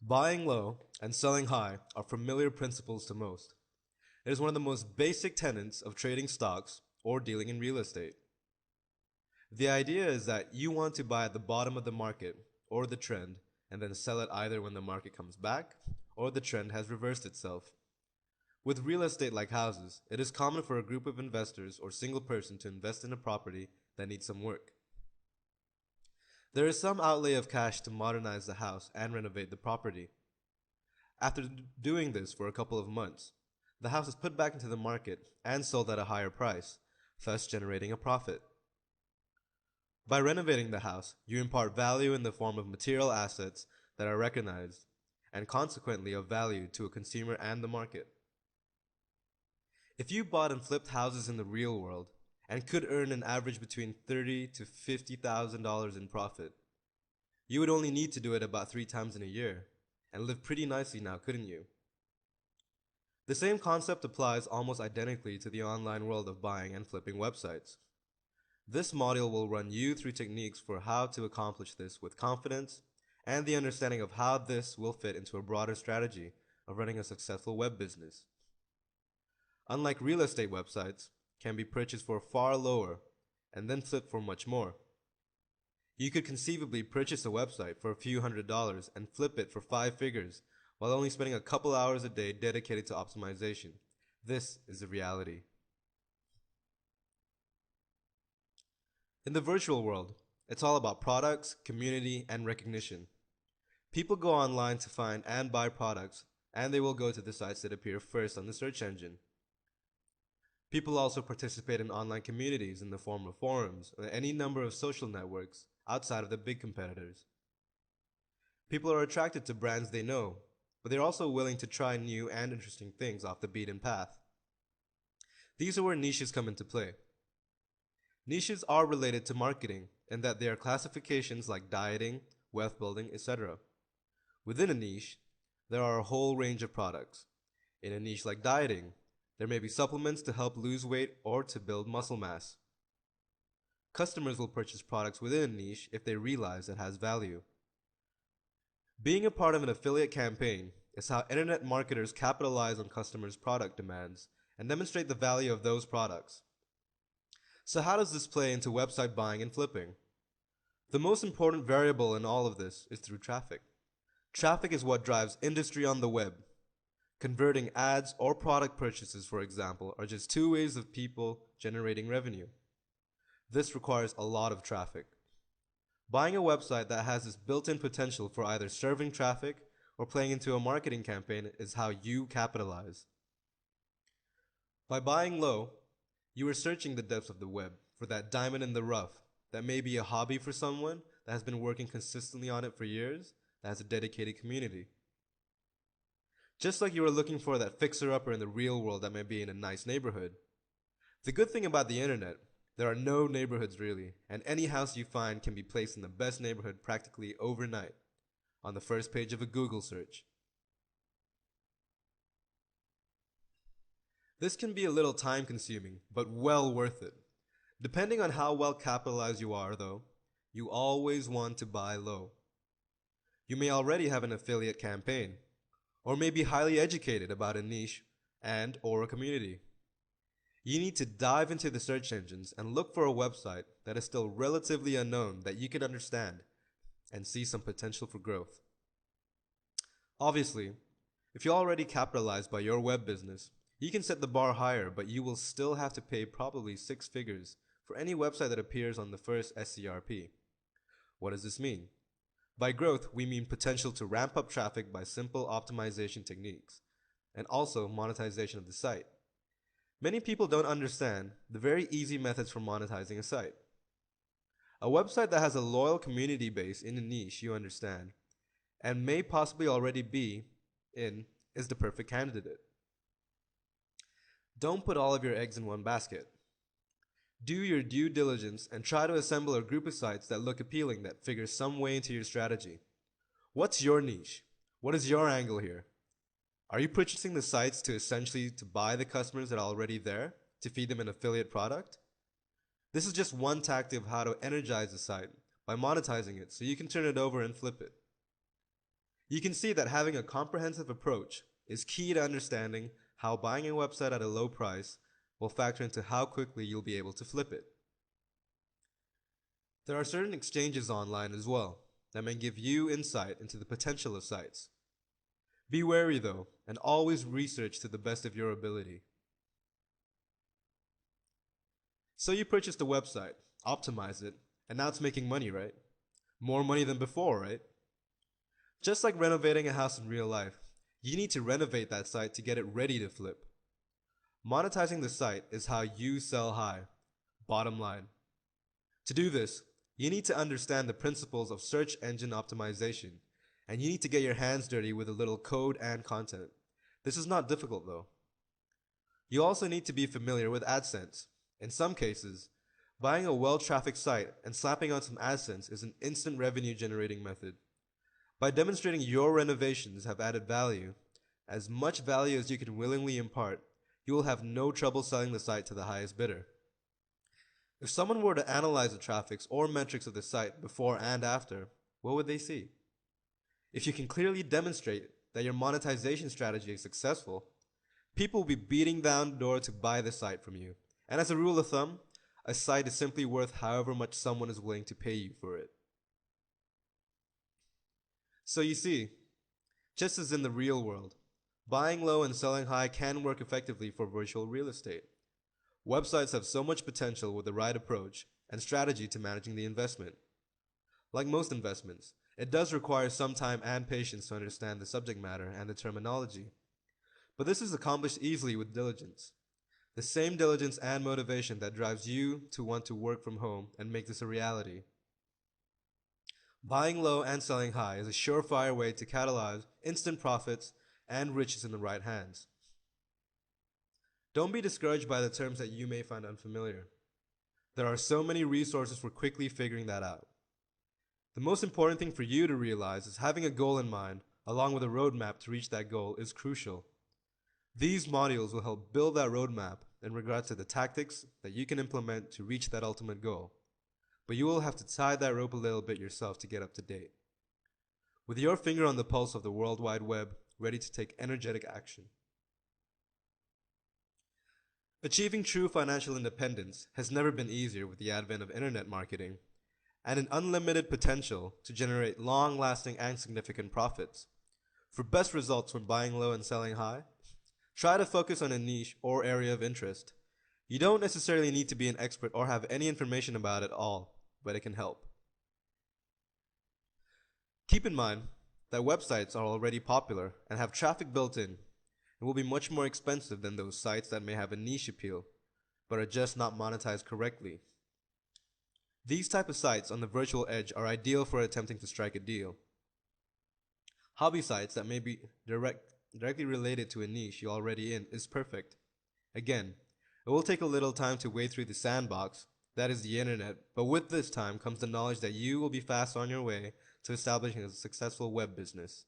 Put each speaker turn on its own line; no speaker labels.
Buying low and selling high are familiar principles to most. It is one of the most basic tenets of trading stocks or dealing in real estate. The idea is that you want to buy at the bottom of the market or the trend and then sell it either when the market comes back or the trend has reversed itself. With real estate like houses, it is common for a group of investors or single person to invest in a property that needs some work. There is some outlay of cash to modernize the house and renovate the property. After doing this for a couple of months, the house is put back into the market and sold at a higher price, thus generating a profit. By renovating the house, you impart value in the form of material assets that are recognized and consequently of value to a consumer and the market. If you bought and flipped houses in the real world and could earn an average between $30,000 to $50,000 in profit, you would only need to do it about 3 times in a year and live pretty nicely now, couldn't you? The same concept applies almost identically to the online world of buying and flipping websites. This module will run you through techniques for how to accomplish this with confidence and the understanding of how this will fit into a broader strategy of running a successful web business. Unlike real estate websites, can be purchased for far lower and then flipped for much more. You could conceivably purchase a website for a few $100s and flip it for 5 figures while only spending a couple hours a day dedicated to optimization. This is the reality. In the virtual world, it's all about products, community, and recognition. People go online to find and buy products, and they will go to the sites that appear first on the search engine. People also participate in online communities in the form of forums or any number of social networks outside of the big competitors. People are attracted to brands they know, but they're also willing to try new and interesting things off the beaten path. These are where niches come into play. Niches are related to marketing in that they are classifications like dieting, wealth building, etc. Within a niche, there are a whole range of products. In a niche like dieting, there may be supplements to help lose weight or to build muscle mass. Customers will purchase products within a niche if they realize it has value. Being a part of an affiliate campaign is how internet marketers capitalize on customers' product demands and demonstrate the value of those products. So how does this play into website buying and flipping? The most important variable in all of this is through traffic. Traffic is what drives industry on the web. Converting ads or product purchases, for example, are just two ways of people generating revenue. This requires a lot of traffic. Buying a website that has this built-in potential for either serving traffic or playing into a marketing campaign is how you capitalize. By buying low, you are searching the depths of the web for that diamond in the rough that may be a hobby for someone that has been working consistently on it for years, that has a dedicated community. Just like you are looking for that fixer-upper in the real world that may be in a nice neighborhood. The good thing about the internet, there are no neighborhoods really, and any house you find can be placed in the best neighborhood practically overnight, on the first page of a Google search. This can be a little time consuming, but well worth it. Depending on how well capitalized you are though, you always want to buy low. You may already have an affiliate campaign, or may be highly educated about a niche and or a community. You need to dive into the search engines and look for a website that is still relatively unknown that you can understand and see some potential for growth. Obviously, if you're already capitalized by your web business, you can set the bar higher, but you will still have to pay probably 6 figures for any website that appears on the first SERP. What does this mean? By growth, we mean potential to ramp up traffic by simple optimization techniques, and also monetization of the site. Many people don't understand the very easy methods for monetizing a site. A website that has a loyal community base in a niche you understand, and may possibly already be in, is the perfect candidate. Don't put all of your eggs in one basket. Do your due diligence and try to assemble a group of sites that look appealing that figure some way into your strategy. What's your niche? What is your angle here? Are you purchasing the sites to essentially to buy the customers that are already there to feed them an affiliate product? This is just one tactic of how to energize a site by monetizing it so you can turn it over and flip it. You can see that having a comprehensive approach is key to understanding how buying a website at a low price will factor into how quickly you'll be able to flip it. There are certain exchanges online as well that may give you insight into the potential of sites. Be wary though, and always research to the best of your ability. So you purchased a website, optimized it, and now it's making money, right? More money than before, right? Just like renovating a house in real life, you need to renovate that site to get it ready to flip. Monetizing the site is how you sell high. Bottom line. To do this, you need to understand the principles of search engine optimization, and you need to get your hands dirty with a little code and content. This is not difficult though. You also need to be familiar with AdSense. In some cases, buying a well-trafficked site and slapping on some AdSense is an instant revenue generating method. By demonstrating your renovations have added value, as much value as you can willingly impart, you will have no trouble selling the site to the highest bidder. If someone were to analyze the traffics or metrics of the site before and after, what would they see? If you can clearly demonstrate that your monetization strategy is successful, people will be beating down the door to buy the site from you. And as a rule of thumb, a site is simply worth however much someone is willing to pay you for it. So you see, just as in the real world, buying low and selling high can work effectively for virtual real estate. Websites have so much potential with the right approach and strategy to managing the investment. Like most investments, it does require some time and patience to understand the subject matter and the terminology. But this is accomplished easily with diligence. The same diligence and motivation that drives you to want to work from home and make this a reality. Buying low and selling high is a surefire way to catalyze instant profits and riches in the right hands. Don't be discouraged by the terms that you may find unfamiliar. There are so many resources for quickly figuring that out. The most important thing for you to realize is having a goal in mind, along with a roadmap to reach that goal, is crucial. These modules will help build that roadmap in regards to the tactics that you can implement to reach that ultimate goal. But you will have to tie that rope a little bit yourself to get up to date. With your finger on the pulse of the World Wide Web, ready to take energetic action. Achieving true financial independence has never been easier with the advent of internet marketing and an unlimited potential to generate long-lasting and significant profits. For best results when buying low and selling high, try to focus on a niche or area of interest. You don't necessarily need to be an expert or have any information about it all, but it can help. Keep in mind that websites are already popular and have traffic built in and will be much more expensive than those sites that may have a niche appeal, but are just not monetized correctly. These type of sites on the virtual edge are ideal for attempting to strike a deal. Hobby sites that may be directly related to a niche you're already in is perfect. Again, it will take a little time to wade through the sandbox, that is the internet, but with this time comes the knowledge that you will be fast on your way to establishing a successful web business.